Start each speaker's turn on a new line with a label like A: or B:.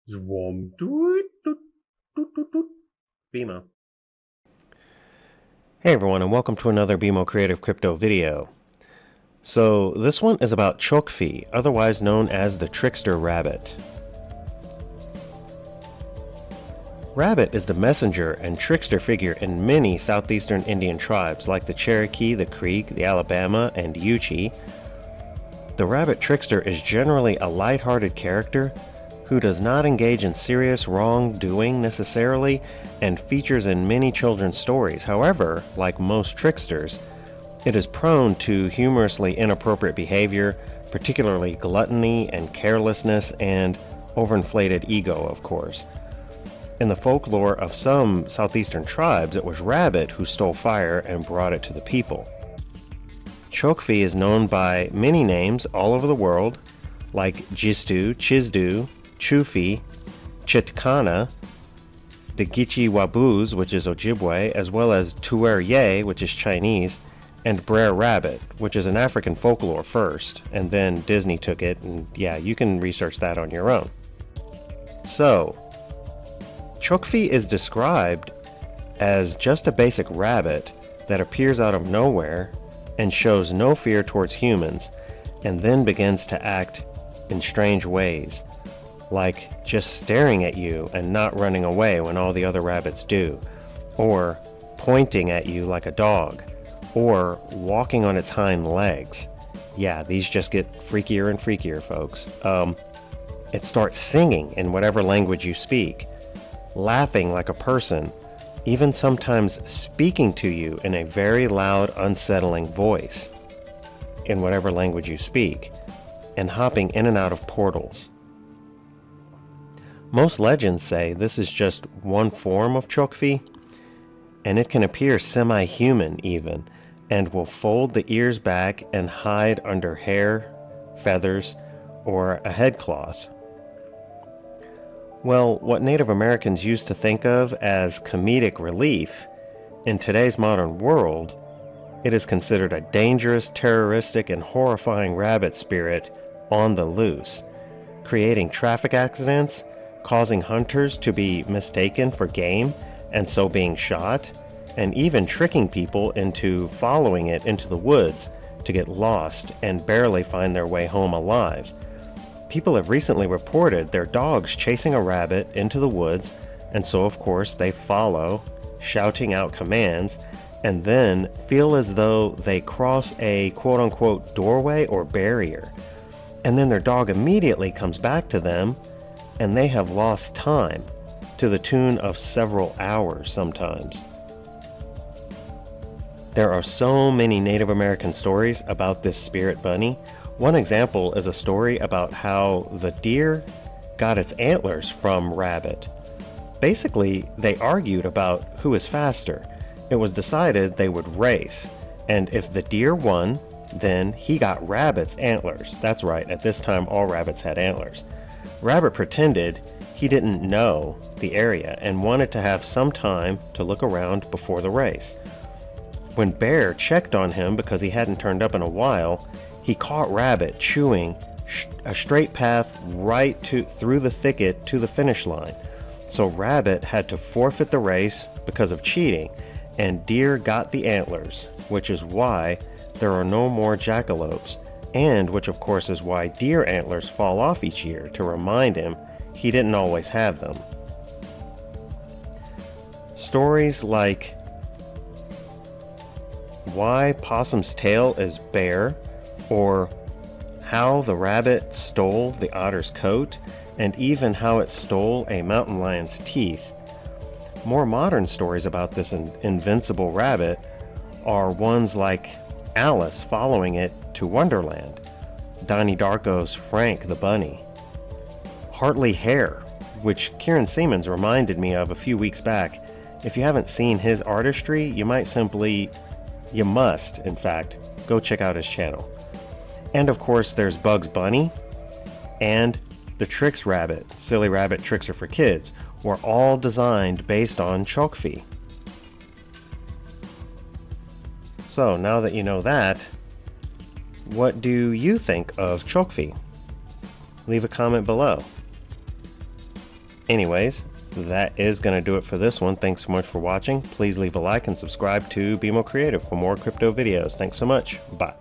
A: Zwom. Doot, doot, doot, doot, doot. BMO.
B: Hey everyone, and welcome to another BMO Creative crypto video. So this one is about Chokfi, otherwise known as the trickster rabbit. Rabbit is the messenger and trickster figure in many southeastern Indian tribes like the Cherokee, the Creek, the Alabama, and Yuchi. The rabbit trickster is generally a light-hearted character who does not engage in serious wrongdoing necessarily and features in many children's stories. However, like most tricksters, it is prone to humorously inappropriate behavior, particularly gluttony and carelessness and overinflated ego, of course. In the folklore of some southeastern tribes, it was Rabbit who stole fire and brought it to the people. Chokfi is known by many names all over the world, like Jistu, Chizdu, Chufi, Chitkana, the Gichi Wabuz, which is Ojibwe, as well as Tuer Ye, which is Chinese, and Brer Rabbit, which is an African folklore first, and then Disney took it, and yeah, you can research that on your own. So, Chokfi is described as just a basic rabbit that appears out of nowhere and shows no fear towards humans, and then begins to act in strange ways, like just staring at you and not running away when all the other rabbits do, or pointing at you like a dog, or walking on its hind legs. Yeah, these just get freakier and freakier, folks. It starts singing in whatever language you speak, laughing like a person, even sometimes speaking to you in a very loud, unsettling voice in whatever language you speak, and hopping in and out of portals. Most legends say this is just one form of Chokfi, and it can appear semi-human even, and will fold the ears back and hide under hair, feathers, or a headcloth. Well, what Native Americans used to think of as comedic relief, in today's modern world, it is considered a dangerous, terroristic, and horrifying rabbit spirit on the loose, creating traffic accidents, causing hunters to be mistaken for game and so being shot, and even tricking people into following it into the woods to get lost and barely find their way home alive. People have recently reported their dogs chasing a rabbit into the woods, and so of course they follow, shouting out commands, and then feel as though they cross a quote-unquote doorway or barrier, and then their dog immediately comes back to them, and they have lost time to the tune of several hours sometimes. There are so many Native American stories about this spirit bunny. One example is a story about how the deer got its antlers from Rabbit. Basically, they argued about who is faster. It was decided they would race, and if the deer won, then he got Rabbit's antlers. That's right, at this time all rabbits had antlers. Rabbit pretended he didn't know the area and wanted to have some time to look around before the race. When Bear checked on him because he hadn't turned up in a while, he caught Rabbit chewing a straight path right through the thicket to the finish line. So Rabbit had to forfeit the race because of cheating, and Deer got the antlers, which is why there are no more jackalopes, and which of course is why deer antlers fall off each year to remind him he didn't always have them. Stories like why possum's tail is bare, or how the rabbit stole the otter's coat, and even how it stole a mountain lion's teeth. More modern stories about this invincible rabbit are ones like Alice following it to Wonderland, Donnie Darko's Frank the Bunny, Hartley Hare, which Kieran Siemens reminded me of a few weeks back. If you haven't seen his artistry, you must, in fact, go check out his channel. And of course there's Bugs Bunny and the Tricks Rabbit, Silly Rabbit Tricks Are for Kids, were all designed based on Chokfi. So now that you know that, what do you think of Chokfi? Leave a comment below. Anyways, that is going to do it for this one. Thanks so much for watching. Please leave a like and subscribe to BMO Creative for more crypto videos. Thanks so much. Bye.